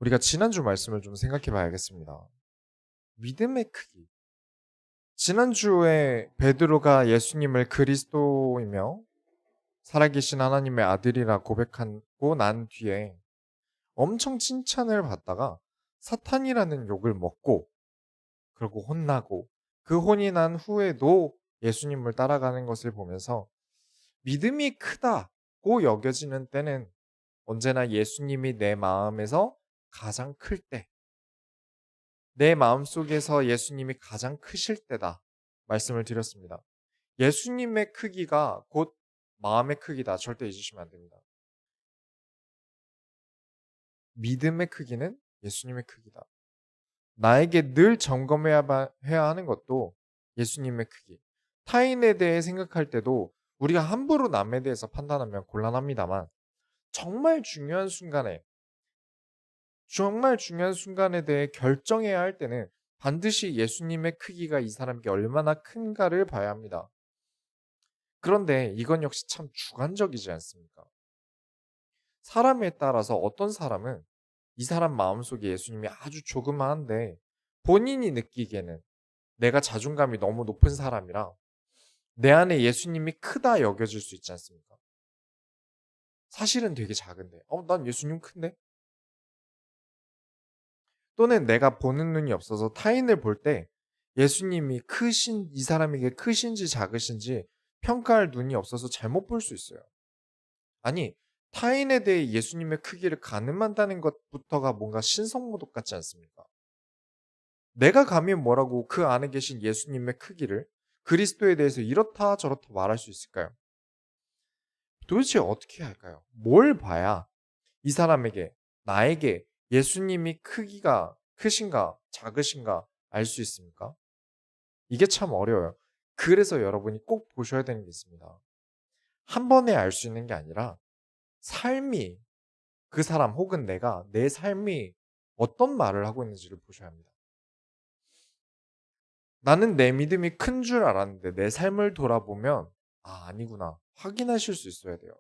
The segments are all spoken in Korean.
우리가 지난주 말씀을 좀 생각해 봐야겠습니다. 믿음의 크기. 지난주에 베드로가 예수님을 그리스도이며 살아계신 하나님의 아들이라 고백하고 난 뒤에 엄청 칭찬을 받다가 사탄이라는 욕을 먹고 그리고 혼나고 그 혼이 난 후에도 예수님을 따라가는 것을 보면서 믿음이 크다고 여겨지는 때는 언제나 예수님이 내 마음에서 가장 클 때, 내 마음속에서 예수님이 가장 크실 때다 말씀을 드렸습니다. 예수님의 크기가 곧 마음의 크기다. 절대 잊으시면 안 됩니다. 믿음의 크기는 예수님의 크기다. 나에게 늘 점검해야 해야 하는 것도 예수님의 크기. 타인에 대해 생각할 때도 우리가 함부로 남에 대해서 판단하면 곤란합니다만 정말 중요한 순간에 대해 결정해야 할 때는 반드시 예수님의 크기가 이 사람에게 얼마나 큰가를 봐야 합니다. 그런데 이건 역시 참 주관적이지 않습니까? 사람에 따라서 어떤 사람은 이 사람 마음속에 예수님이 아주 조그마한데 본인이 느끼기에는 내가 자존감이 너무 높은 사람이라 내 안에 예수님이 크다 여겨질 수 있지 않습니까? 사실은 되게 작은데, 난 예수님 큰데? 또는 내가 보는 눈이 없어서 타인을 볼 때 예수님이 이 사람에게 크신지 작으신지 평가할 눈이 없어서 잘못 볼 수 있어요. 아니, 타인에 대해 예수님의 크기를 가늠한다는 것부터가 뭔가 신성모독 같지 않습니까? 내가 감히 뭐라고 그 안에 계신 예수님의 크기를 그리스도에 대해서 이렇다 저렇다 말할 수 있을까요? 도대체 어떻게 할까요? 뭘 봐야 이 사람에게, 나에게 예수님이 크기가 크신가 작으신가 알 수 있습니까? 이게 참 어려워요. 그래서 여러분이 꼭 보셔야 되는 게 있습니다. 한 번에 알 수 있는 게 아니라 삶이, 그 사람 혹은 내 삶이 어떤 말을 하고 있는지를 보셔야 합니다. 나는 내 믿음이 큰 줄 알았는데 내 삶을 돌아보면 아니구나 확인하실 수 있어야 돼요.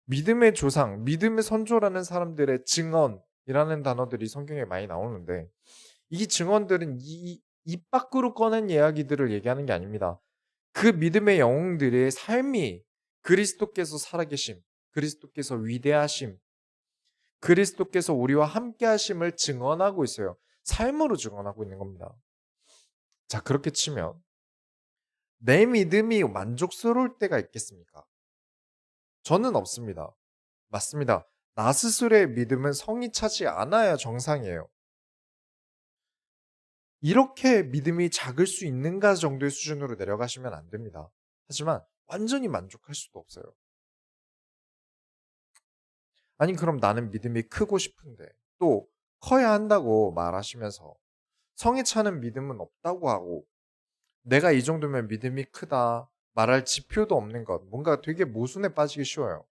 믿음의 조상, 믿음의 선조라는 사람들의 증언이라는 단어들이 성경에 많이 나오는데 이 증언들은 입 밖으로 꺼낸 이야기들을 얘기하는 게 아닙니다. 그 믿음의 영웅들의 삶이 그리스도께서 살아계심, 그리스도께서 위대하심, 그리스도께서 우리와 함께 하심을 증언하고 있어요. 삶으로 증언하고 있는 겁니다. 자, 그렇게 치면 내 믿음이 만족스러울 때가 있겠습니까? 저는 없습니다. 맞습니다. 나 스스로의 믿음은 성이 차지 않아야 정상이에요. 이렇게 믿음이 작을 수 있는가 정도의 수준으로 내려가시면 안 됩니다. 하지만 완전히 만족할 수도 없어요. 아니, 그럼 나는 믿음이 크고 싶은데 또 커야 한다고 말하시면서 성에 차는 믿음은 없다고 하고 내가 이 정도면 믿음이 크다 말할 지표도 없는 것, 뭔가 되게 모순에 빠지기 쉬워요.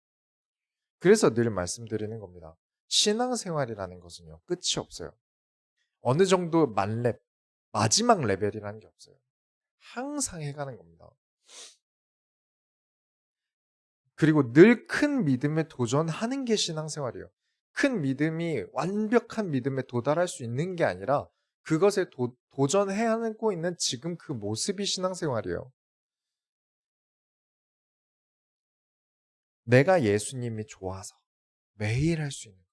그래서 늘 말씀드리는 겁니다. 신앙생활이라는 것은요, 끝이 없어요. 어느 정도 마지막 레벨이라는 게 없어요. 항상 해가는 겁니다. 그리고 늘 큰 믿음에 도전하는 게 신앙생활이에요. 큰 믿음이 완벽한 믿음에 도달할 수 있는 게 아니라 그것에 도전해야 하고 있는 지금 그 모습이 신앙생활이에요. 내가 예수님이 좋아서 매일 할 수 있는 것.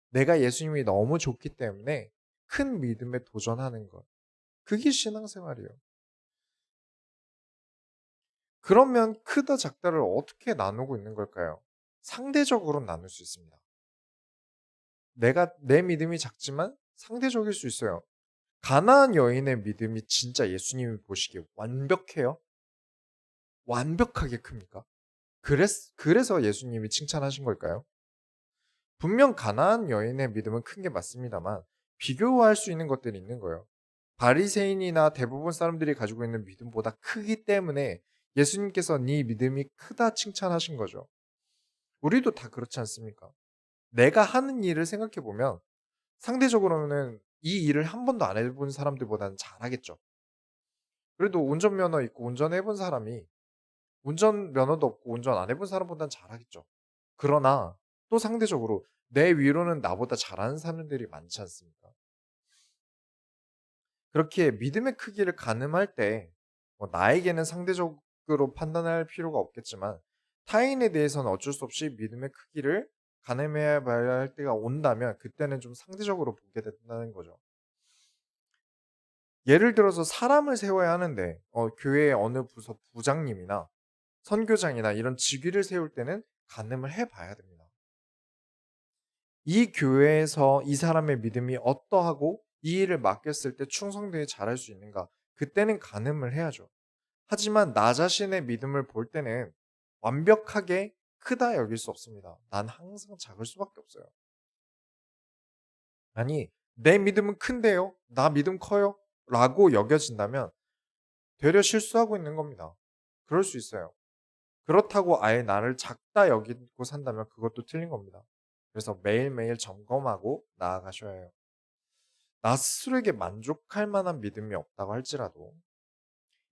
내가 예수님이 너무 좋기 때문에 큰 믿음에 도전하는 것. 그게 신앙생활이에요. 그러면 크다 작다를 어떻게 나누고 있는 걸까요? 상대적으로 나눌 수 있습니다. 내 믿음이 작지만 상대적일 수 있어요. 가나안 여인의 믿음이 진짜 예수님이 보시기에 완벽해요? 완벽하게 큽니까? 그래서 예수님이 칭찬하신 걸까요? 분명 가나안 여인의 믿음은 큰 게 맞습니다만 비교할 수 있는 것들이 있는 거예요. 바리새인이나 대부분 사람들이 가지고 있는 믿음보다 크기 때문에 예수님께서 네 믿음이 크다 칭찬하신 거죠. 우리도 다 그렇지 않습니까? 내가 하는 일을 생각해 보면 상대적으로는 이 일을 한 번도 안 해본 사람들보다는 잘하겠죠. 그래도 운전면허 있고 운전해본 사람이 운전면허도 없고 운전 안 해본 사람보다는 잘하겠죠. 그러나 또 상대적으로 내 위로는 나보다 잘하는 사람들이 많지 않습니까? 그렇게 믿음의 크기를 가늠할 때 나에게는 상대적으로 판단할 필요가 없겠지만 타인에 대해서는 어쩔 수 없이 믿음의 크기를 가늠해야 할 때가 온다면 그때는 좀 상대적으로 보게 된다는 거죠. 예를 들어서 사람을 세워야 하는데 교회의 어느 부서 부장님이나 선교장이나 이런 직위를 세울 때는 가늠을 해봐야 됩니다. 이 교회에서 이 사람의 믿음이 어떠하고 이 일을 맡겼을 때 충성되게 잘할 수 있는가? 그때는 가늠을 해야죠. 하지만 나 자신의 믿음을 볼 때는 완벽하게 크다 여길 수 없습니다. 난 항상 작을 수밖에 없어요. 아니, 내 믿음은 큰데요? 나 믿음 커요? 라고 여겨진다면 되려 실수하고 있는 겁니다. 그럴 수 있어요. 그렇다고 아예 나를 작다 여기고 산다면 그것도 틀린 겁니다. 그래서 매일매일 점검하고 나아가셔야 해요. 나 스스로에게 만족할 만한 믿음이 없다고 할지라도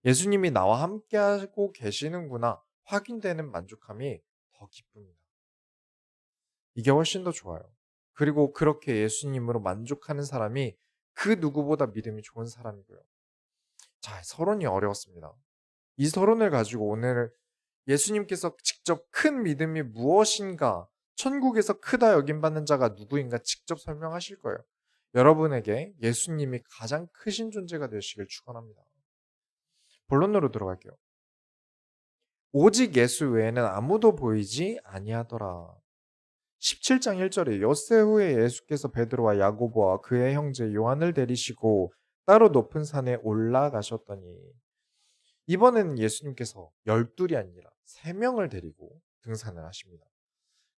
예수님이 나와 함께하고 계시는구나 확인되는 만족함이 더 기쁩니다. 이게 훨씬 더 좋아요. 그리고 그렇게 예수님으로 만족하는 사람이 그 누구보다 믿음이 좋은 사람이고요. 자, 서론이 어려웠습니다. 이 서론을 가지고 오늘 예수님께서 직접 큰 믿음이 무엇인가, 천국에서 크다 여김받는 자가 누구인가 직접 설명하실 거예요. 여러분에게 예수님이 가장 크신 존재가 되시길 축원합니다. 본론으로 들어갈게요. 오직 예수 외에는 아무도 보이지 아니하더라. 17장 1절에 엿새 후에 예수께서 베드로와 야고보와 그의 형제 요한을 데리시고 따로 높은 산에 올라가셨더니 이번에는 예수님께서 12이 아니라 3명을 데리고 등산을 하십니다.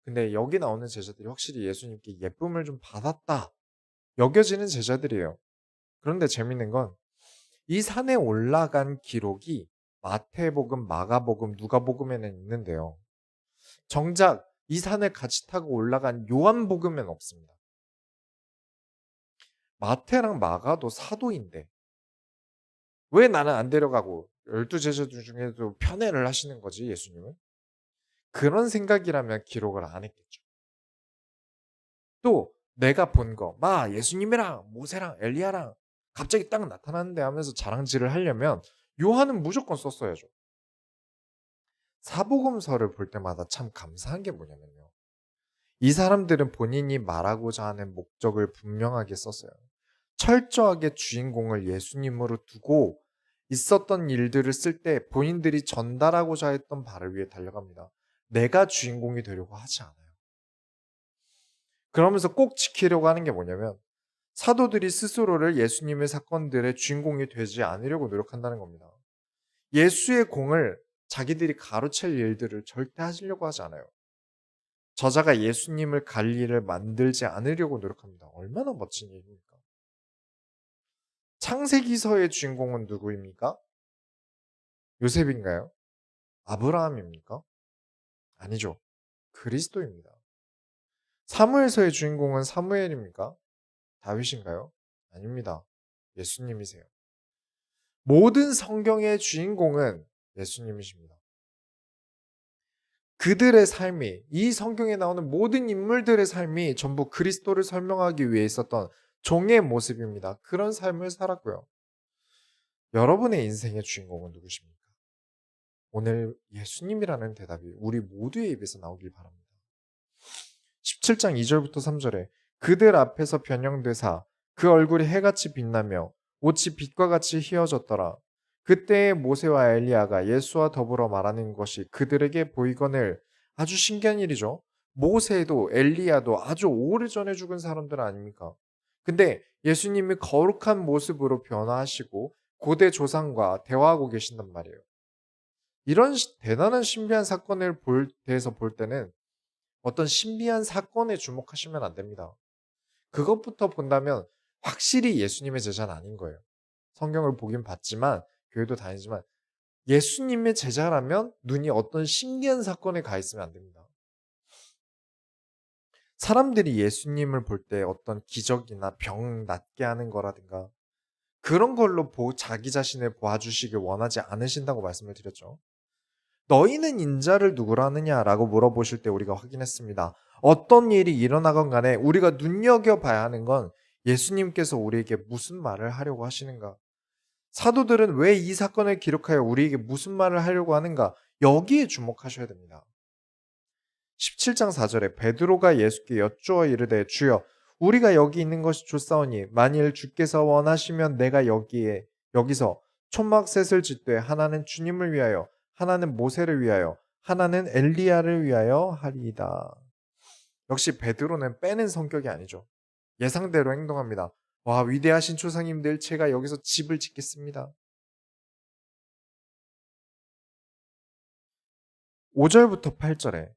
근데 여기 나오는 제자들이 확실히 예수님께 예쁨을 좀 받았다 여겨지는 제자들이에요. 그런데 재밌는 건 이 산에 올라간 기록이 마태복음, 마가복음, 누가복음에는 있는데요. 정작 이 산을 같이 타고 올라간 요한복음에는 없습니다. 마태랑 마가도 사도인데 왜 나는 안 데려가고 12제자 중에도 편애를 하시는 거지 예수님은? 그런 생각이라면 기록을 안 했겠죠. 또 내가 본 거, 예수님이랑 모세랑 엘리야랑 갑자기 딱 나타나는데 하면서 자랑질을 하려면 요한은 무조건 썼어야죠. 사복음서를 볼 때마다 참 감사한 게 뭐냐면요. 이 사람들은 본인이 말하고자 하는 목적을 분명하게 썼어요. 철저하게 주인공을 예수님으로 두고 있었던 일들을 쓸 때 본인들이 전달하고자 했던 바를 위해 달려갑니다. 내가 주인공이 되려고 하지 않아요. 그러면서 꼭 지키려고 하는 게 뭐냐면 사도들이 스스로를 예수님의 사건들의 주인공이 되지 않으려고 노력한다는 겁니다. 예수의 공을 자기들이 가로챌 일들을 절대 하시려고 하지 않아요. 저자가 예수님을 갈릴리를 만들지 않으려고 노력합니다. 얼마나 멋진 일입니까? 창세기서의 주인공은 누구입니까? 요셉인가요? 아브라함입니까? 아니죠. 그리스도입니다. 사무엘서의 주인공은 사무엘입니까? 다윗인가요? 아닙니다. 예수님이세요. 모든 성경의 주인공은 예수님이십니다. 그들의 삶이, 이 성경에 나오는 모든 인물들의 삶이 전부 그리스도를 설명하기 위해 있었던 종의 모습입니다. 그런 삶을 살았고요. 여러분의 인생의 주인공은 누구십니까? 오늘 예수님이라는 대답이 우리 모두의 입에서 나오길 바랍니다. 17장 2절부터 3절에 그들 앞에서 변형되사 그 얼굴이 해같이 빛나며 옷이 빛과 같이 휘어졌더라. 그때의 모세와 엘리야가 예수와 더불어 말하는 것이 그들에게 보이거늘. 아주 신기한 일이죠. 모세도 엘리야도 아주 오래전에 죽은 사람들 아닙니까? 근데 예수님이 거룩한 모습으로 변화하시고 고대 조상과 대화하고 계신단 말이에요. 이런 대단한 신비한 사건을 대해서 볼 때는 어떤 신비한 사건에 주목하시면 안 됩니다. 그것부터 본다면 확실히 예수님의 제자는 아닌 거예요. 성경을 보긴 봤지만 교회도 다니지만 예수님의 제자라면 눈이 어떤 신기한 사건에 가 있으면 안 됩니다. 사람들이 예수님을 볼 때 어떤 기적이나 병 낫게 하는 거라든가 그런 걸로 자기 자신을 보아주시길 원하지 않으신다고 말씀을 드렸죠. 너희는 인자를 누구라 하느냐라고 물어보실 때 우리가 확인했습니다. 어떤 일이 일어나건 간에 우리가 눈여겨봐야 하는 건 예수님께서 우리에게 무슨 말을 하려고 하시는가? 사도들은 왜 이 사건을 기록하여 우리에게 무슨 말을 하려고 하는가? 여기에 주목하셔야 됩니다. 17장 4절에 베드로가 예수께 여쭈어 이르되 주여 우리가 여기 있는 것이 좋사오니 만일 주께서 원하시면 내가 여기서 촌막셋을 짓되 하나는 주님을 위하여 하나는 모세를 위하여 하나는 엘리야를 위하여 하리이다. 역시 베드로는 빼는 성격이 아니죠. 예상대로 행동합니다. 와, 위대하신 조상님들, 제가 여기서 집을 짓겠습니다. 5절부터 8절에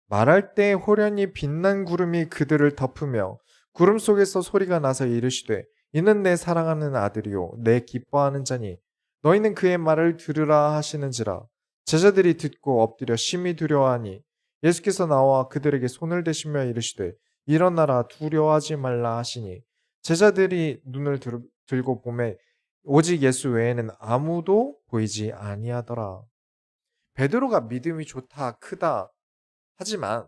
말할 때 호련히 빛난 구름이 그들을 덮으며 구름 속에서 소리가 나서 이르시되 이는 내 사랑하는 아들이요 내 기뻐하는 자니 너희는 그의 말을 들으라 하시는지라. 제자들이 듣고 엎드려 심히 두려워하니 예수께서 나와 그들에게 손을 대시며 이르시되 일어나라 두려워하지 말라 하시니 제자들이 눈을 들고 보매 오직 예수 외에는 아무도 보이지 아니하더라. 베드로가 믿음이 좋다, 크다 하지만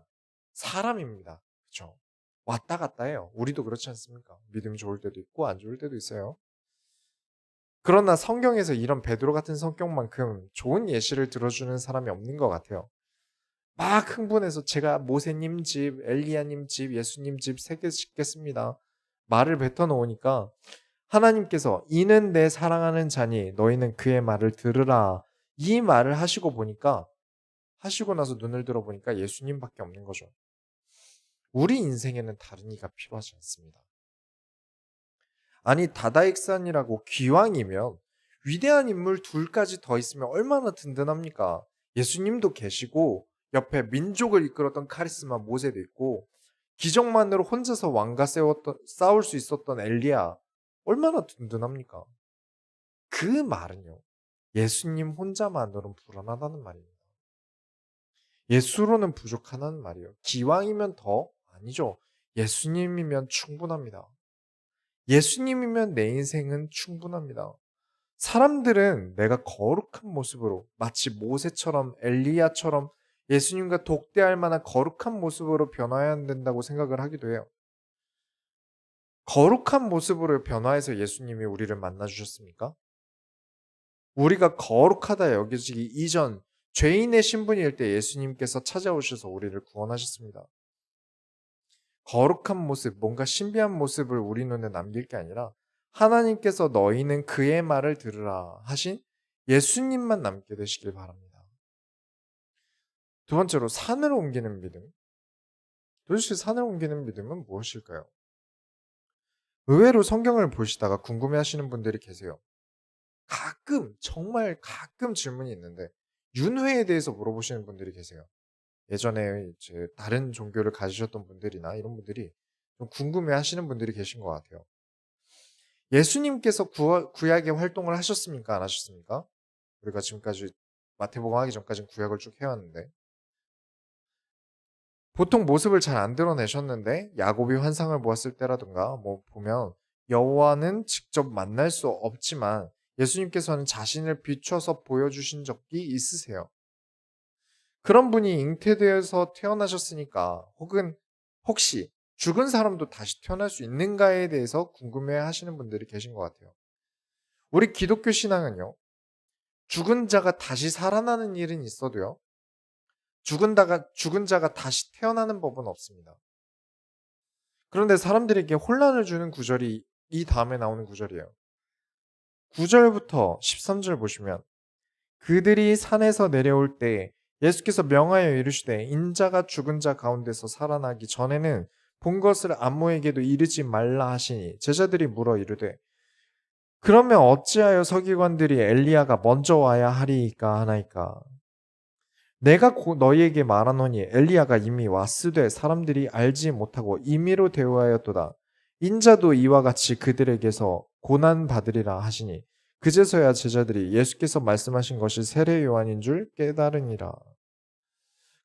사람입니다. 그렇죠? 왔다 갔다 해요. 우리도 그렇지 않습니까? 믿음이 좋을 때도 있고 안 좋을 때도 있어요. 그러나 성경에서 이런 베드로 같은 성격만큼 좋은 예시를 들어주는 사람이 없는 것 같아요. 막 흥분해서 제가 모세님 집, 엘리야님 집, 예수님 집 세 개 짓겠습니다. 말을 뱉어놓으니까 하나님께서 이는 내 사랑하는 자니 너희는 그의 말을 들으라. 이 말을 하시고 하시고 나서 눈을 들어보니까 예수님밖에 없는 거죠. 우리 인생에는 다른 이가 필요하지 않습니다. 아니 다다익산이라고 기왕이면 위대한 인물 둘까지 더 있으면 얼마나 든든합니까? 예수님도 계시고 옆에 민족을 이끌었던 카리스마 모세도 있고 기적만으로 혼자서 왕가 싸울 수 있었던 엘리야 얼마나 든든합니까? 그 말은요. 예수님 혼자만으로는 불안하다는 말입니다. 예수로는 부족하다는 말이에요. 기왕이면 더 아니죠. 예수님이면 충분합니다. 예수님이면 내 인생은 충분합니다. 사람들은 내가 거룩한 모습으로 마치 모세처럼 엘리야처럼 예수님과 독대할 만한 거룩한 모습으로 변화해야 된다고 생각을 하기도 해요. 거룩한 모습으로 변화해서 예수님이 우리를 만나주셨습니까? 우리가 거룩하다 여겨지기 이전 죄인의 신분일 때 예수님께서 찾아오셔서 우리를 구원하셨습니다. 거룩한 모습, 뭔가 신비한 모습을 우리 눈에 남길 게 아니라 하나님께서 너희는 그의 말을 들으라 하신 예수님만 남게 되시길 바랍니다. 두 번째로 산을 옮기는 믿음. 도대체 산을 옮기는 믿음은 무엇일까요? 의외로 성경을 보시다가 궁금해하시는 분들이 계세요. 정말 가끔 질문이 있는데 윤회에 대해서 물어보시는 분들이 계세요. 예전에 이제 다른 종교를 가지셨던 분들이나 이런 분들이 좀 궁금해하시는 분들이 계신 것 같아요. 예수님께서 구약의 활동을 하셨습니까? 안 하셨습니까? 우리가 지금까지 마태복음 하기 전까지는 구약을 쭉 해왔는데 보통 모습을 잘 안 드러내셨는데 야곱이 환상을 보았을 때라든가 뭐 보면 여호와는 직접 만날 수 없지만 예수님께서는 자신을 비춰서 보여주신 적이 있으세요. 그런 분이 잉태되어서 태어나셨으니까 혹시 죽은 사람도 다시 태어날 수 있는가에 대해서 궁금해 하시는 분들이 계신 것 같아요. 우리 기독교 신앙은요. 죽은 자가 다시 살아나는 일은 있어도요. 죽은 자가 다시 태어나는 법은 없습니다. 그런데 사람들에게 혼란을 주는 구절이 이 다음에 나오는 구절이에요. 9절부터 13절 보시면 그들이 산에서 내려올 때 예수께서 명하여 이르시되 인자가 죽은 자 가운데서 살아나기 전에는 본 것을 아무에게도 이르지 말라 하시니 제자들이 물어 이르되 그러면 어찌하여 서기관들이 엘리야가 먼저 와야 하리이까 하나이까 내가 곧 너희에게 말하노니 엘리야가 이미 왔으되 사람들이 알지 못하고 임의로 대우하였도다 인자도 이와 같이 그들에게서 고난 받으리라 하시니 그제서야 제자들이 예수께서 말씀하신 것이 세례 요한인 줄 깨달으니라.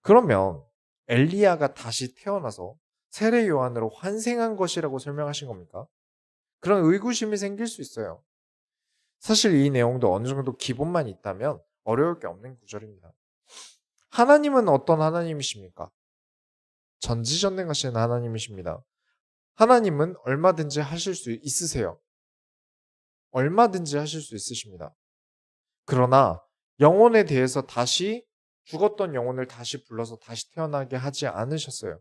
그러면 엘리야가 다시 태어나서 세례 요한으로 환생한 것이라고 설명하신 겁니까? 그런 의구심이 생길 수 있어요. 사실 이 내용도 어느 정도 기본만 있다면 어려울 게 없는 구절입니다. 하나님은 어떤 하나님이십니까? 전지전능하신 하나님이십니다. 하나님은 얼마든지 하실 수 있으세요. 얼마든지 하실 수 있으십니다. 그러나 영혼에 대해서 다시 죽었던 영혼을 다시 불러서 다시 태어나게 하지 않으셨어요.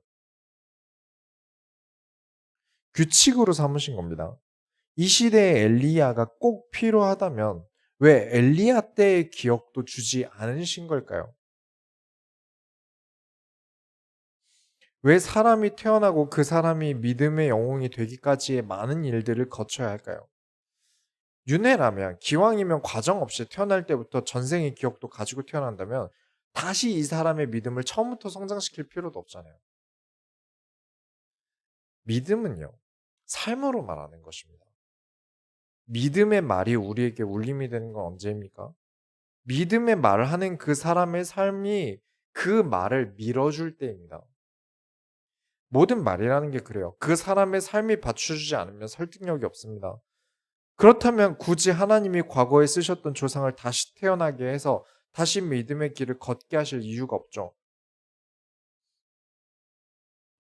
규칙으로 삼으신 겁니다. 이 시대에 엘리야가 꼭 필요하다면 왜 엘리야 때의 기억도 주지 않으신 걸까요? 왜 사람이 태어나고 그 사람이 믿음의 영웅이 되기까지의 많은 일들을 거쳐야 할까요? 윤회라면 기왕이면 과정 없이 태어날 때부터 전생의 기억도 가지고 태어난다면 다시 이 사람의 믿음을 처음부터 성장시킬 필요도 없잖아요. 믿음은요, 삶으로 말하는 것입니다. 믿음의 말이 우리에게 울림이 되는 건 언제입니까? 믿음의 말을 하는 그 사람의 삶이 그 말을 밀어줄 때입니다. 모든 말이라는 게 그래요. 그 사람의 삶이 받쳐주지 않으면 설득력이 없습니다. 그렇다면 굳이 하나님이 과거에 쓰셨던 조상을 다시 태어나게 해서 다시 믿음의 길을 걷게 하실 이유가 없죠.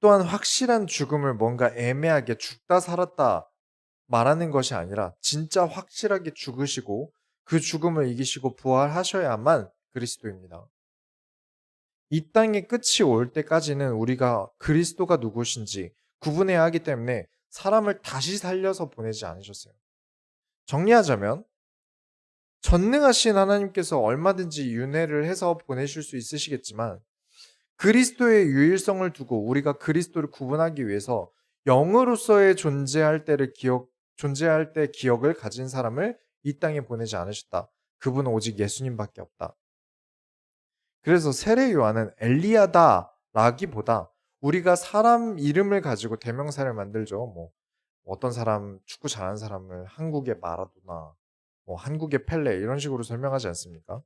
또한 확실한 죽음을 뭔가 애매하게 죽다 살았다 말하는 것이 아니라 진짜 확실하게 죽으시고 그 죽음을 이기시고 부활하셔야만 그리스도입니다. 이 땅의 끝이 올 때까지는 우리가 그리스도가 누구신지 구분해야 하기 때문에 사람을 다시 살려서 보내지 않으셨어요. 정리하자면 전능하신 하나님께서 얼마든지 윤회를 해서 보내실 수 있으시겠지만 그리스도의 유일성을 두고 우리가 그리스도를 구분하기 위해서 영으로서의 존재할 때 기억을 가진 사람을 이 땅에 보내지 않으셨다. 그분은 오직 예수님밖에 없다. 그래서 세례 요한은 엘리야다라기보다 우리가 사람 이름을 가지고 대명사를 만들죠. 뭐 어떤 사람 축구 잘하는 사람을 한국의 마라도나, 뭐 한국의 펠레 이런 식으로 설명하지 않습니까?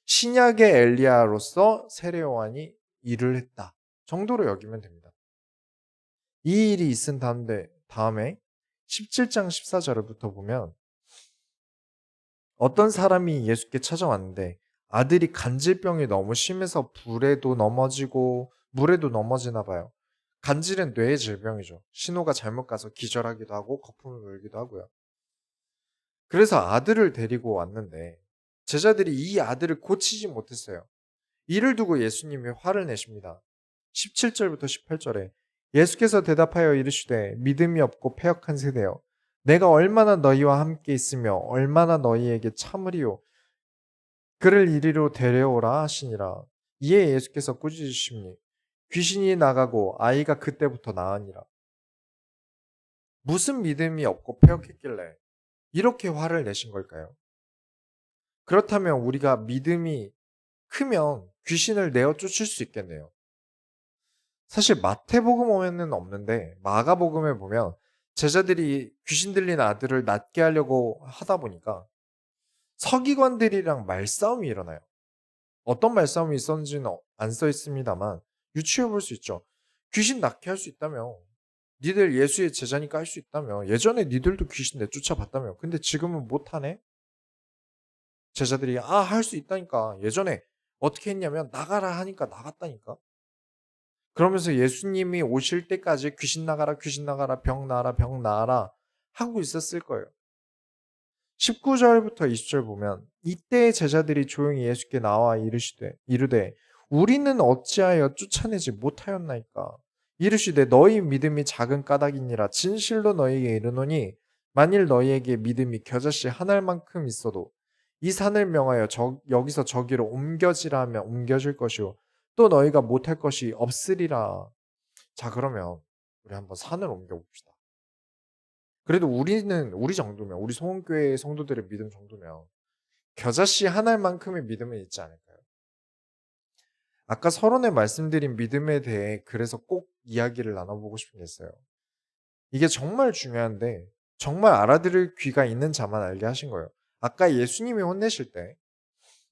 신약의 엘리야로서 세례 요한이 일을 했다 정도로 여기면 됩니다. 이 일이 있은 다음에 17장 14절부터 보면 어떤 사람이 예수께 찾아왔는데 아들이 간질병이 너무 심해서 불에도 넘어지고 물에도 넘어지나 봐요. 간질은 뇌의 질병이죠. 신호가 잘못 가서 기절하기도 하고 거품을 물기도 하고요. 그래서 아들을 데리고 왔는데 제자들이 이 아들을 고치지 못했어요. 이를 두고 예수님이 화를 내십니다. 17절부터 18절에 예수께서 대답하여 이르시되 믿음이 없고 패역한 세대여 내가 얼마나 너희와 함께 있으며 얼마나 너희에게 참으리요 그를 이리로 데려오라 하시니라. 이에 예수께서 꾸짖으시니 귀신이 나가고 아이가 그때부터 나으니라. 무슨 믿음이 없고 패역했길래 이렇게 화를 내신 걸까요? 그렇다면 우리가 믿음이 크면 귀신을 내어 쫓을 수 있겠네요. 사실 마태복음에는 없는데 마가복음에 보면 제자들이 귀신 들린 아들을 낫게 하려고 하다 보니까 서기관들이랑 말싸움이 일어나요. 어떤 말싸움이 있었는지는 안 써 있습니다만 유추해 볼 수 있죠. 귀신 낫게 할 수 있다며. 니들 예수의 제자니까 할 수 있다며. 예전에 니들도 귀신 내쫓아 봤다며. 근데 지금은 못하네? 제자들이 할 수 있다니까. 예전에 어떻게 했냐면 나가라 하니까 나갔다니까. 그러면서 예수님이 오실 때까지 귀신 나가라, 귀신 나가라, 병 나아라, 병 나아라 하고 있었을 거예요. 19절부터 20절 보면 이때 제자들이 조용히 예수께 나와 이르되 우리는 어찌하여 쫓아내지 못하였나이까. 이르시되 너희 믿음이 작은 까닭이니라. 진실로 너희에게 이르노니 만일 너희에게 믿음이 겨자씨 한 알만큼 있어도 이 산을 명하여 여기서 저기로 옮겨지라 하면 옮겨질 것이요 또 너희가 못할 것이 없으리라. 자, 그러면 우리 한번 산을 옮겨봅시다. 그래도 우리 정도면, 우리 소원교회 성도들의 믿음 정도면 겨자씨 한 알만큼의 믿음은 있지 않을까요? 아까 서론에 말씀드린 믿음에 대해 그래서 꼭 이야기를 나눠보고 싶은 게 있어요. 이게 정말 중요한데 정말 알아들을 귀가 있는 자만 알게 하신 거예요. 아까 예수님이 혼내실 때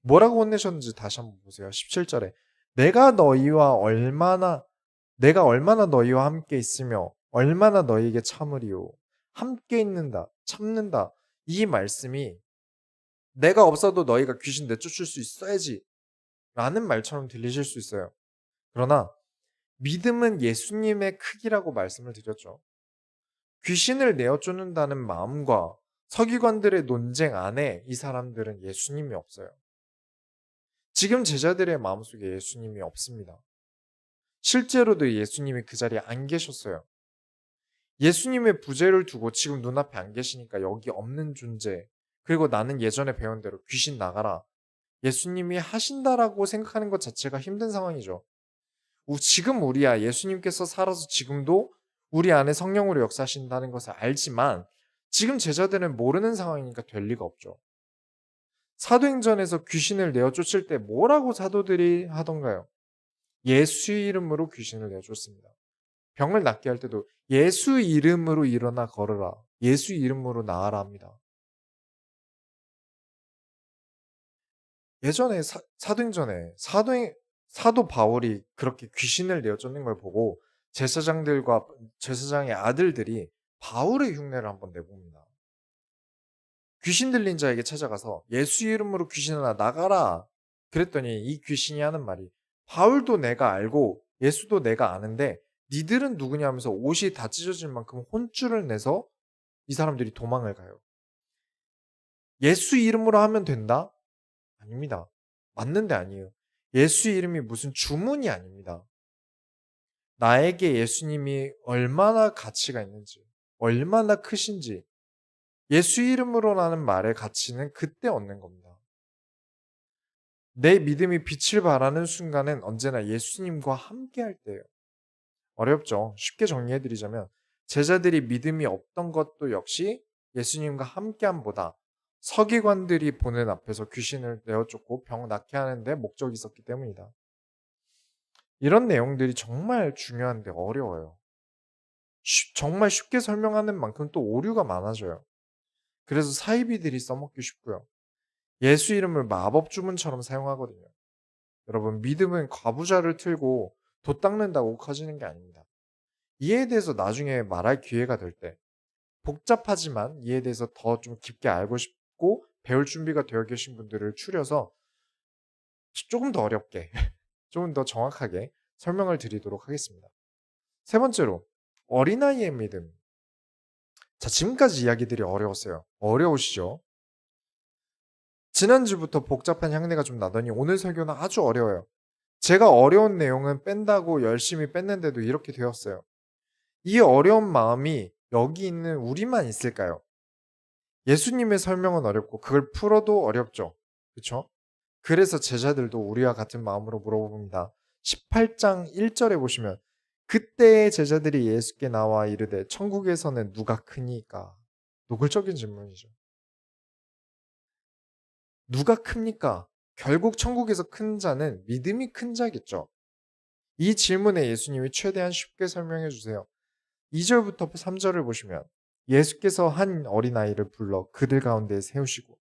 뭐라고 혼내셨는지 다시 한번 보세요. 17절에 내가 얼마나 너희와 함께 있으며 얼마나 너희에게 참으리요. 함께 있는다, 참는다. 이 말씀이 내가 없어도 너희가 귀신 내쫓을 수 있어야지 라는 말처럼 들리실 수 있어요. 그러나 믿음은 예수님의 크기라고 말씀을 드렸죠. 귀신을 내어 쫓는다는 마음과 서기관들의 논쟁 안에 이 사람들은 예수님이 없어요. 지금 제자들의 마음속에 예수님이 없습니다. 실제로도 예수님이 그 자리에 안 계셨어요. 예수님의 부재를 두고 지금 눈앞에 안 계시니까 여기 없는 존재, 그리고 나는 예전에 배운 대로 귀신 나가라. 예수님이 하신다라고 생각하는 것 자체가 힘든 상황이죠. 지금 우리야 예수님께서 살아서 지금도 우리 안에 성령으로 역사하신다는 것을 알지만 지금 제자들은 모르는 상황이니까 될 리가 없죠. 사도행전에서 귀신을 내어 쫓을 때 뭐라고 사도들이 하던가요? 예수 이름으로 귀신을 내어 쫓습니다. 병을 낫게 할 때도 예수 이름으로 일어나 걸으라. 예수 이름으로 나아라 합니다. 예전에 사도행전에 사도 바울이 그렇게 귀신을 내어 쫓는 걸 보고 제사장의 아들들이 바울의 흉내를 한번 내봅니다. 귀신 들린 자에게 찾아가서 예수 이름으로 귀신아 나가라. 그랬더니 이 귀신이 하는 말이 바울도 내가 알고 예수도 내가 아는데 니들은 누구냐 하면서 옷이 다 찢어질 만큼 혼쭐을 내서 이 사람들이 도망을 가요. 예수 이름으로 하면 된다? 아닙니다. 맞는데 아니에요. 예수 이름이 무슨 주문이 아닙니다. 나에게 예수님이 얼마나 가치가 있는지, 얼마나 크신지, 예수 이름으로라는 말의 가치는 그때 얻는 겁니다. 내 믿음이 빛을 발하는 순간은 언제나 예수님과 함께 할 때예요. 어렵죠. 쉽게 정리해드리자면 제자들이 믿음이 없던 것도 역시 예수님과 함께함보다 서기관들이 보는 앞에서 귀신을 내어쫓고 병 낫게 하는데 목적이 있었기 때문이다. 이런 내용들이 정말 중요한데 어려워요. 정말 쉽게 설명하는 만큼 또 오류가 많아져요. 그래서 사이비들이 써먹기 쉽고요. 예수 이름을 마법 주문처럼 사용하거든요. 여러분, 믿음은 과부자를 틀고 돛 닦는다고 커지는 게 아닙니다. 이에 대해서 나중에 말할 기회가 될 때 복잡하지만 이에 대해서 더 좀 깊게 알고 싶고 배울 준비가 되어 계신 분들을 추려서 조금 더 어렵게, 조금 더 정확하게 설명을 드리도록 하겠습니다. 세 번째로, 어린아이의 믿음. 자, 지금까지 이야기들이 어려웠어요. 어려우시죠? 지난주부터 복잡한 향내가 좀 나더니 오늘 설교는 아주 어려워요. 제가 어려운 내용은 뺀다고 열심히 뺐는데도 이렇게 되었어요. 이 어려운 마음이 여기 있는 우리만 있을까요? 예수님의 설명은 어렵고 그걸 풀어도 어렵죠. 그렇죠? 그래서 제자들도 우리와 같은 마음으로 물어봅니다. 18장 1절에 보시면 그때의 제자들이 예수께 나와 이르되 천국에서는 누가 크니까? 노골적인 질문이죠. 누가 큽니까? 결국 천국에서 큰 자는 믿음이 큰 자겠죠. 이 질문에 예수님이 최대한 쉽게 설명해 주세요. 2절부터 3절을 보시면 예수께서 한 어린아이를 불러 그들 가운데 세우시고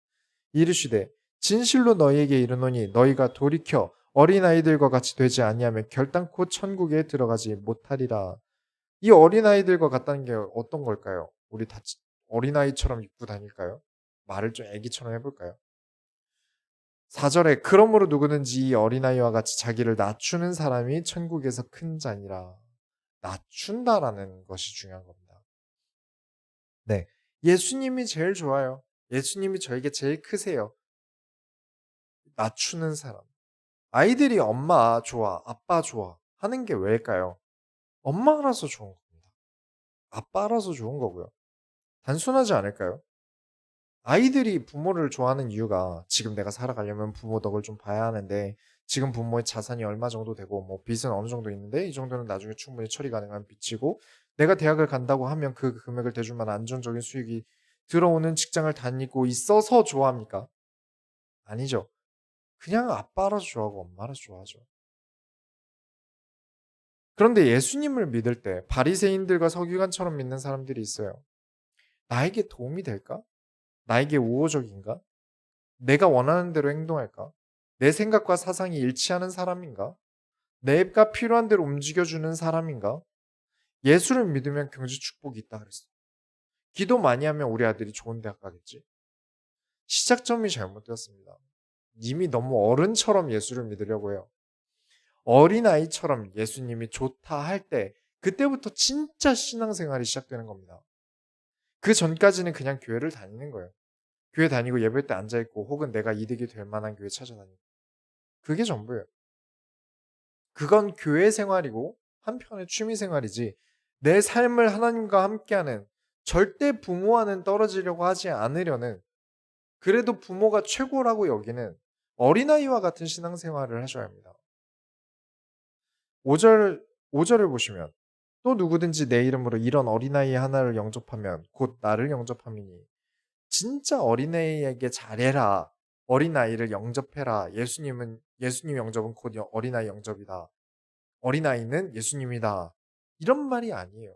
이르시되 진실로 너희에게 이르노니 너희가 돌이켜 어린아이들과 같이 되지 아니하면 결단코 천국에 들어가지 못하리라. 이 어린아이들과 같다는 게 어떤 걸까요? 우리 다 어린아이처럼 입고 다닐까요? 말을 좀 애기처럼 해볼까요? 4절에 그러므로 누구든지 이 어린아이와 같이 자기를 낮추는 사람이 천국에서 큰 자니라. 낮춘다라는 것이 중요한 겁니다. 네, 예수님이 제일 좋아요. 예수님이 저에게 제일 크세요. 낮추는 사람. 아이들이 엄마 좋아, 아빠 좋아 하는 게 왜일까요? 엄마라서 좋은 겁니다. 아빠라서 좋은 거고요. 단순하지 않을까요? 아이들이 부모를 좋아하는 이유가 지금 내가 살아가려면 부모 덕을 좀 봐야 하는데 지금 부모의 자산이 얼마 정도 되고 뭐 빚은 어느 정도 있는데 이 정도는 나중에 충분히 처리 가능한 빚이고 내가 대학을 간다고 하면 그 금액을 대줄 만한 안정적인 수익이 들어오는 직장을 다니고 있어서 좋아합니까? 아니죠. 그냥 아빠라서 좋아하고 엄마라서 좋아하죠. 그런데 예수님을 믿을 때 바리새인들과 서기관처럼 믿는 사람들이 있어요. 나에게 도움이 될까? 나에게 우호적인가? 내가 원하는 대로 행동할까? 내 생각과 사상이 일치하는 사람인가? 내가 필요한 대로 움직여주는 사람인가? 예수를 믿으면 경제 축복이 있다 그랬어. 기도 많이 하면 우리 아들이 좋은 대학 가겠지? 시작점이 잘못되었습니다. 이미 너무 어른처럼 예수를 믿으려고 해요. 어린아이처럼 예수님이 좋다 할 때 그때부터 진짜 신앙생활이 시작되는 겁니다. 그 전까지는 그냥 교회를 다니는 거예요. 교회 다니고 예배 때 앉아있고 혹은 내가 이득이 될 만한 교회 찾아다니고 그게 전부예요. 그건 교회 생활이고 한편의 취미 생활이지 내 삶을 하나님과 함께하는 절대 부모와는 떨어지려고 하지 않으려는 그래도 부모가 최고라고 여기는 어린아이와 같은 신앙생활을 하셔야 합니다. 5절, 5절을 보시면 또 누구든지 내 이름으로 이런 어린아이 하나를 영접하면 곧 나를 영접함이니 진짜 어린아이에게 잘해라. 어린아이를 영접해라. 예수님 영접은 곧 어린아이 영접이다. 어린아이는 예수님이다. 이런 말이 아니에요.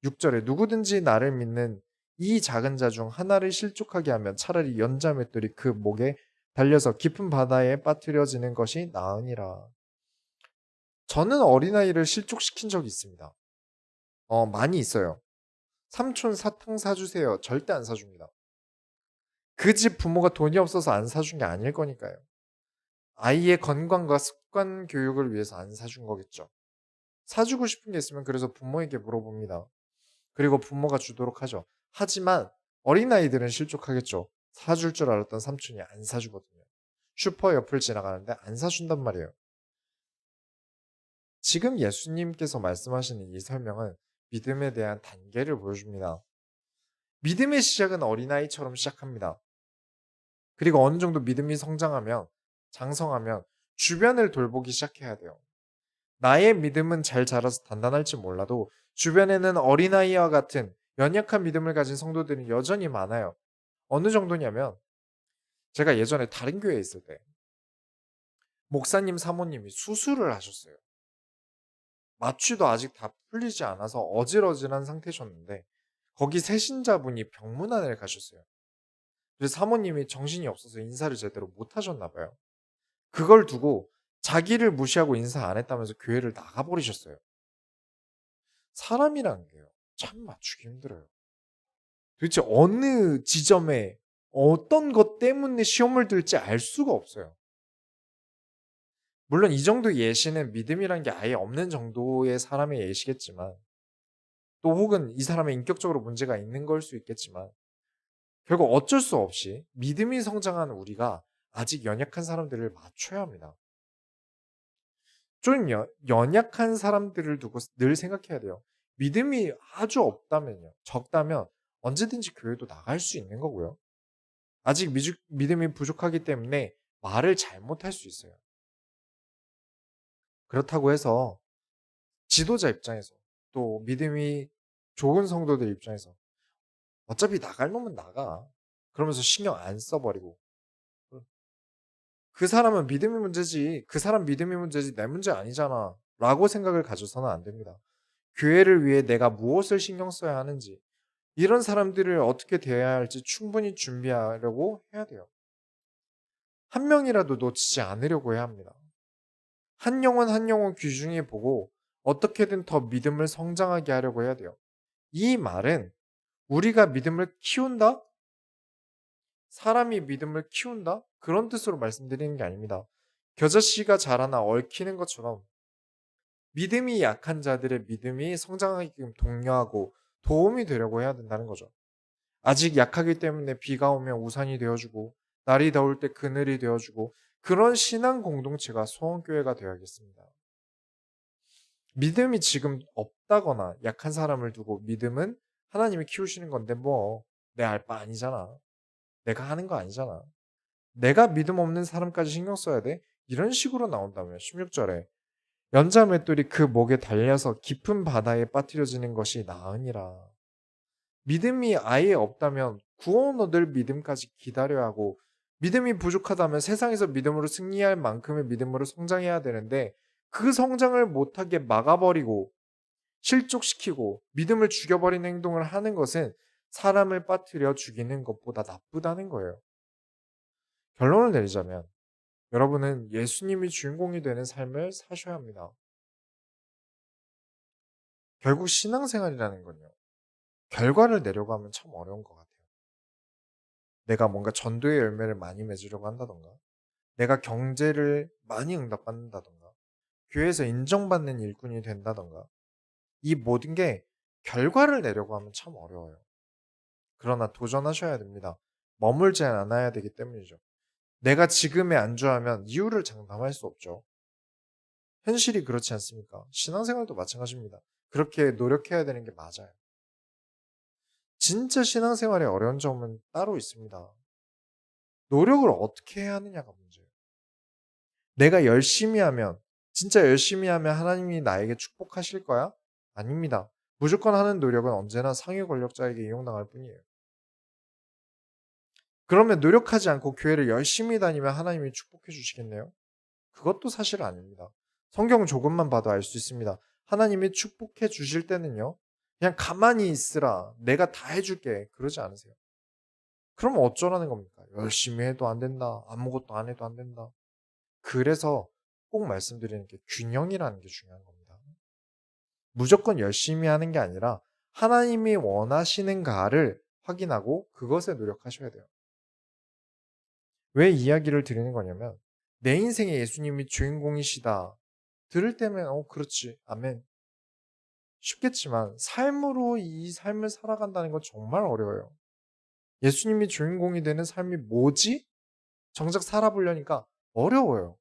6절에 누구든지 나를 믿는 이 작은 자 중 하나를 실족하게 하면 차라리 연자 맷돌이 그 목에 달려서 깊은 바다에 빠뜨려지는 것이 나으니라. 저는 어린아이를 실족시킨 적이 있습니다. 많이 있어요. 삼촌 사탕 사주세요. 절대 안 사줍니다. 그 집 부모가 돈이 없어서 안 사준 게 아닐 거니까요. 아이의 건강과 습관 교육을 위해서 안 사준 거겠죠. 사주고 싶은 게 있으면 그래서 부모에게 물어봅니다. 그리고 부모가 주도록 하죠. 하지만 어린아이들은 실족하겠죠. 사줄 줄 알았던 삼촌이 안 사주거든요. 슈퍼 옆을 지나가는데 안 사준단 말이에요. 지금 예수님께서 말씀하시는 이 설명은 믿음에 대한 단계를 보여줍니다. 믿음의 시작은 어린아이처럼 시작합니다. 그리고 어느 정도 믿음이 성장하면, 장성하면 주변을 돌보기 시작해야 돼요. 나의 믿음은 잘 자라서 단단할지 몰라도 주변에는 어린아이와 같은 연약한 믿음을 가진 성도들이 여전히 많아요. 어느 정도냐면 제가 예전에 다른 교회에 있을 때 목사님 사모님이 수술을 하셨어요. 마취도 아직 다 풀리지 않아서 어질어질한 상태셨는데 거기 세신자분이 병문안을 가셨어요. 그래서 사모님이 정신이 없어서 인사를 제대로 못 하셨나 봐요. 그걸 두고 자기를 무시하고 인사 안 했다면서 교회를 나가버리셨어요. 사람이란 게요. 참 맞추기 힘들어요. 도대체 어느 지점에 어떤 것 때문에 시험을 들지 알 수가 없어요. 물론 이 정도 예시는 믿음이란 게 아예 없는 정도의 사람의 예시겠지만 또 혹은 이 사람의 인격적으로 문제가 있는 걸 수 있겠지만 결국 어쩔 수 없이 믿음이 성장한 우리가 아직 연약한 사람들을 맞춰야 합니다. 좀 연약한 사람들을 두고 늘 생각해야 돼요. 믿음이 아주 없다면요. 적다면 언제든지 교회도 나갈 수 있는 거고요. 아직 믿음이 부족하기 때문에 말을 잘못할 수 있어요. 그렇다고 해서 지도자 입장에서 또 믿음이 좋은 성도들 입장에서 어차피 나갈 놈은 나가. 그러면서 신경 안 써버리고 그 사람은 믿음이 문제지. 그 사람 믿음이 문제지 내 문제 아니잖아. 라고 생각을 가져서는 안 됩니다. 교회를 위해 내가 무엇을 신경 써야 하는지 이런 사람들을 어떻게 대해야 할지 충분히 준비하려고 해야 돼요. 한 명이라도 놓치지 않으려고 해야 합니다. 한 영혼 귀중히 보고 어떻게든 더 믿음을 성장하게 하려고 해야 돼요. 이 말은 우리가 믿음을 키운다? 사람이 믿음을 키운다? 그런 뜻으로 말씀드리는 게 아닙니다. 겨자씨가 자라나 얽히는 것처럼 믿음이 약한 자들의 믿음이 성장하게끔 독려하고 도움이 되려고 해야 된다는 거죠. 아직 약하기 때문에 비가 오면 우산이 되어주고 날이 더울 때 그늘이 되어주고 그런 신앙 공동체가 소원교회가 되어야겠습니다. 믿음이 지금 없다거나 약한 사람을 두고 믿음은 하나님이 키우시는 건데 뭐 내 알 바 아니잖아. 내가 하는 거 아니잖아. 내가 믿음 없는 사람까지 신경 써야 돼? 이런 식으로 나온다면 16절에 연자 맷돌이 그 목에 달려서 깊은 바다에 빠뜨려지는 것이 나으니라. 믿음이 아예 없다면 구원 얻을 믿음까지 기다려야 하고 믿음이 부족하다면 세상에서 믿음으로 승리할 만큼의 믿음으로 성장해야 되는데 그 성장을 못하게 막아버리고 실족시키고 믿음을 죽여버리는 행동을 하는 것은 사람을 빠뜨려 죽이는 것보다 나쁘다는 거예요. 결론을 내리자면 여러분은 예수님이 주인공이 되는 삶을 사셔야 합니다. 결국 신앙생활이라는 건요. 결과를 내려고 하면 참 어려운 것 같아요. 내가 뭔가 전도의 열매를 많이 맺으려고 한다던가 내가 경제를 많이 응답받는다던가 교회에서 인정받는 일꾼이 된다던가 이 모든 게 결과를 내려고 하면 참 어려워요. 그러나 도전하셔야 됩니다. 머물지 않아야 되기 때문이죠. 내가 지금에 안주하면 이유를 장담할 수 없죠. 현실이 그렇지 않습니까? 신앙생활도 마찬가지입니다. 그렇게 노력해야 되는 게 맞아요. 진짜 신앙생활의 어려운 점은 따로 있습니다. 노력을 어떻게 해야 하느냐가 문제예요. 내가 열심히 하면, 진짜 열심히 하면 하나님이 나에게 축복하실 거야? 아닙니다. 무조건 하는 노력은 언제나 상위 권력자에게 이용당할 뿐이에요. 그러면 노력하지 않고 교회를 열심히 다니면 하나님이 축복해 주시겠네요? 그것도 사실 아닙니다. 성경 조금만 봐도 알 수 있습니다. 하나님이 축복해 주실 때는요, 그냥 가만히 있으라. 내가 다 해줄게. 그러지 않으세요. 그럼 어쩌라는 겁니까? 열심히 해도 안 된다. 아무것도 안 해도 안 된다. 그래서 꼭 말씀드리는 게 균형이라는 게 중요한 겁니다. 무조건 열심히 하는 게 아니라 하나님이 원하시는가를 확인하고 그것에 노력하셔야 돼요. 왜 이야기를 드리는 거냐면 내 인생에 예수님이 주인공이시다. 들을 때면 그렇지. 아멘. 쉽겠지만 삶으로 이 삶을 살아간다는 건 정말 어려워요. 예수님이 주인공이 되는 삶이 뭐지? 정작 살아보려니까 어려워요.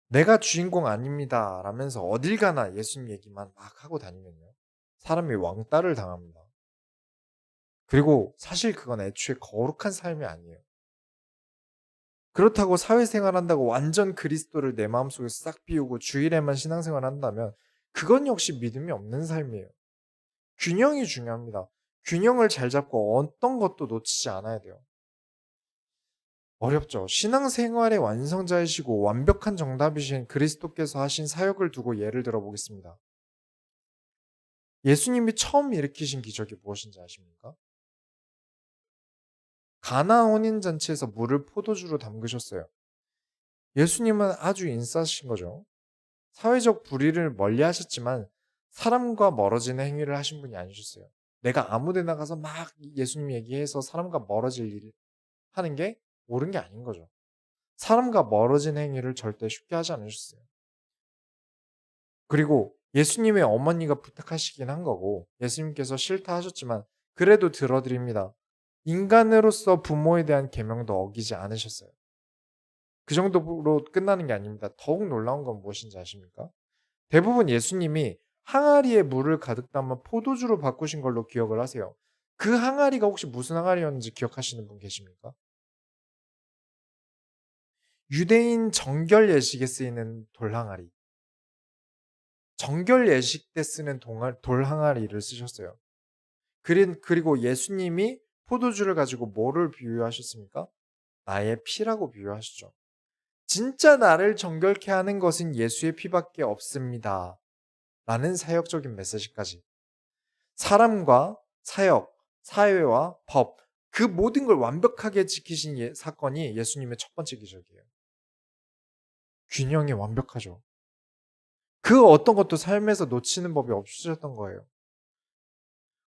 내가 주인공 아닙니다. 라면서 어딜 가나 예수님 얘기만 막 하고 다니면요. 사람이 왕따를 당합니다. 그리고 사실 그건 애초에 거룩한 삶이 아니에요. 그렇다고 사회생활 한다고 완전 그리스도를 내 마음속에 싹 비우고 주일에만 신앙생활 한다면 그건 역시 믿음이 없는 삶이에요. 균형이 중요합니다. 균형을 잘 잡고 어떤 것도 놓치지 않아야 돼요. 어렵죠. 신앙생활의 완성자이시고 완벽한 정답이신 그리스도께서 하신 사역을 두고 예를 들어보겠습니다. 예수님이 처음 일으키신 기적이 무엇인지 아십니까? 가나 혼인잔치에서 물을 포도주로 담그셨어요. 예수님은 아주 인싸신 거죠. 사회적 불의를 멀리 하셨지만 사람과 멀어지는 행위를 하신 분이 아니셨어요. 내가 아무 데나 가서 막 예수님 얘기해서 사람과 멀어질 일 하는 게 옳은 게 아닌 거죠. 사람과 멀어진 행위를 절대 쉽게 하지 않으셨어요. 그리고 예수님의 어머니가 부탁하시긴 한 거고 예수님께서 싫다 하셨지만 그래도 들어드립니다. 인간으로서 부모에 대한 계명도 어기지 않으셨어요. 그 정도로 끝나는 게 아닙니다. 더욱 놀라운 건 무엇인지 아십니까? 대부분 예수님이 항아리에 물을 가득 담아 포도주로 바꾸신 걸로 기억을 하세요. 그 항아리가 혹시 무슨 항아리였는지 기억하시는 분 계십니까? 유대인 정결 예식에 쓰이는 돌항아리. 정결 예식 때 쓰는 돌항아리를 쓰셨어요. 그리고 예수님이 포도주를 가지고 뭐를 비유하셨습니까? 나의 피라고 비유하시죠. 진짜 나를 정결케 하는 것은 예수의 피밖에 없습니다. 라는 사역적인 메시지까지. 사람과 사역, 사회와 법, 그 모든 걸 완벽하게 지키신 사건이 예수님의 첫 번째 기적이에요. 균형이 완벽하죠. 그 어떤 것도 삶에서 놓치는 법이 없으셨던 거예요.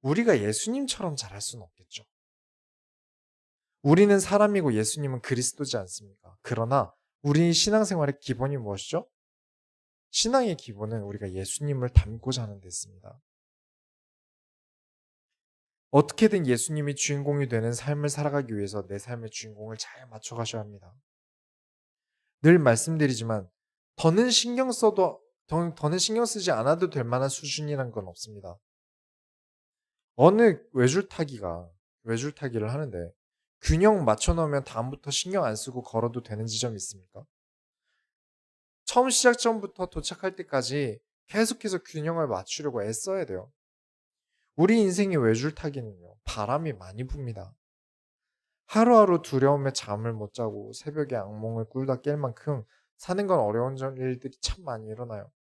우리가 예수님처럼 잘할 수는 없겠죠. 우리는 사람이고 예수님은 그리스도지 않습니까? 그러나 우리 신앙생활의 기본이 무엇이죠? 신앙의 기본은 우리가 예수님을 닮고자 하는 데 있습니다. 어떻게든 예수님이 주인공이 되는 삶을 살아가기 위해서 내 삶의 주인공을 잘 맞춰가셔야 합니다. 늘 말씀드리지만 더는 신경 쓰지 않아도 될 만한 수준이란 건 없습니다. 어느 외줄타기를 하는데 균형 맞춰 놓으면 다음부터 신경 안 쓰고 걸어도 되는 지점이 있습니까? 처음 시작점부터 도착할 때까지 계속해서 균형을 맞추려고 애써야 돼요. 우리 인생의 외줄타기는요, 바람이 많이 붑니다. 하루하루 두려움에 잠을 못 자고 새벽에 악몽을 꿀다 깰 만큼 사는 건 어려운 일들이 참 많이 일어나요.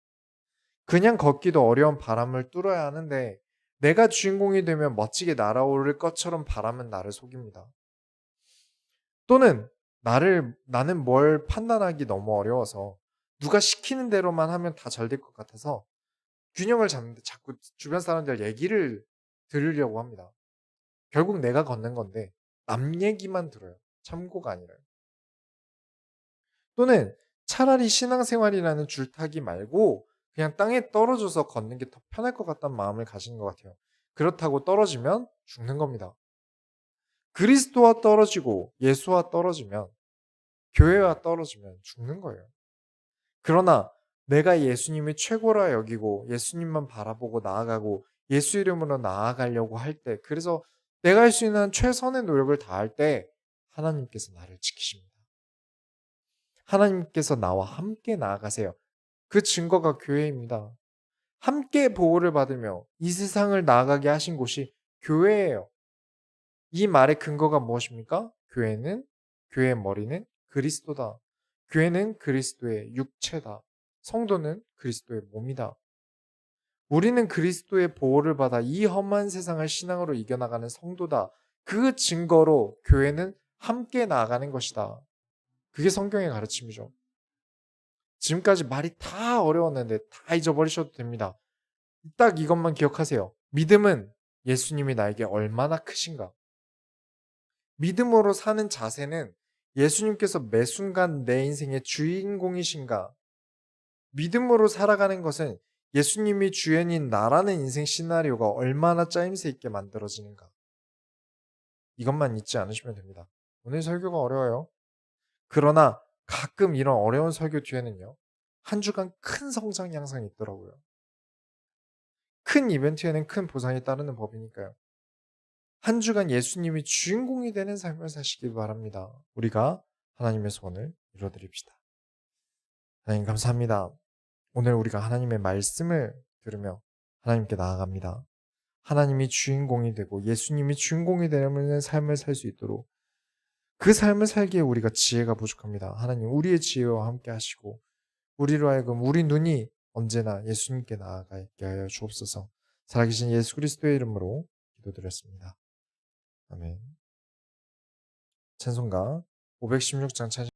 그냥 걷기도 어려운 바람을 뚫어야 하는데 내가 주인공이 되면 멋지게 날아오를 것처럼 바람은 나를 속입니다. 또는 나는 뭘 판단하기 너무 어려워서 누가 시키는 대로만 하면 다 잘 될 것 같아서 균형을 잡는데 자꾸 주변 사람들 얘기를 들으려고 합니다. 결국 내가 걷는 건데 남 얘기만 들어요. 참고가 아니라요. 또는 차라리 신앙생활이라는 줄타기 말고 그냥 땅에 떨어져서 걷는 게 더 편할 것 같다는 마음을 가지는 것 같아요. 그렇다고 떨어지면 죽는 겁니다. 그리스도와 떨어지고 예수와 떨어지면, 교회와 떨어지면 죽는 거예요. 그러나 내가 예수님이 최고라 여기고 예수님만 바라보고 나아가고 예수 이름으로 나아가려고 할 때, 그래서 내가 할 수 있는 최선의 노력을 다할 때 하나님께서 나를 지키십니다. 하나님께서 나와 함께 나아가세요. 그 증거가 교회입니다. 함께 보호를 받으며 이 세상을 나아가게 하신 곳이 교회예요. 이 말의 근거가 무엇입니까? 교회의 머리는 그리스도다. 교회는 그리스도의 육체다. 성도는 그리스도의 몸이다. 우리는 그리스도의 보호를 받아 이 험한 세상을 신앙으로 이겨나가는 성도다. 그 증거로 교회는 함께 나아가는 것이다. 그게 성경의 가르침이죠. 지금까지 말이 다 어려웠는데 다 잊어버리셔도 됩니다. 딱 이것만 기억하세요. 믿음은 예수님이 나에게 얼마나 크신가. 믿음으로 사는 자세는 예수님께서 매 순간 내 인생의 주인공이신가. 믿음으로 살아가는 것은 예수님이 주연인 나라는 인생 시나리오가 얼마나 짜임새 있게 만들어지는가. 이것만 잊지 않으시면 됩니다. 오늘 설교가 어려워요. 그러나 가끔 이런 어려운 설교 뒤에는요, 한 주간 큰 성장 양상이 있더라고요. 큰 이벤트에는 큰 보상이 따르는 법이니까요. 한 주간 예수님이 주인공이 되는 삶을 사시길 바랍니다. 우리가 하나님의 소원을 이루어드립시다. 하나님 감사합니다. 오늘 우리가 하나님의 말씀을 들으며 하나님께 나아갑니다. 하나님이 주인공이 되고 예수님이 주인공이 되는 삶을 살 수 있도록 그 삶을 살기에 우리가 지혜가 부족합니다. 하나님 우리의 지혜와 함께 하시고 우리로 하여금 우리 눈이 언제나 예수님께 나아가게 하여 주옵소서. 살아계신 예수 그리스도의 이름으로 기도드렸습니다. 아멘. 찬송가 516장 찬송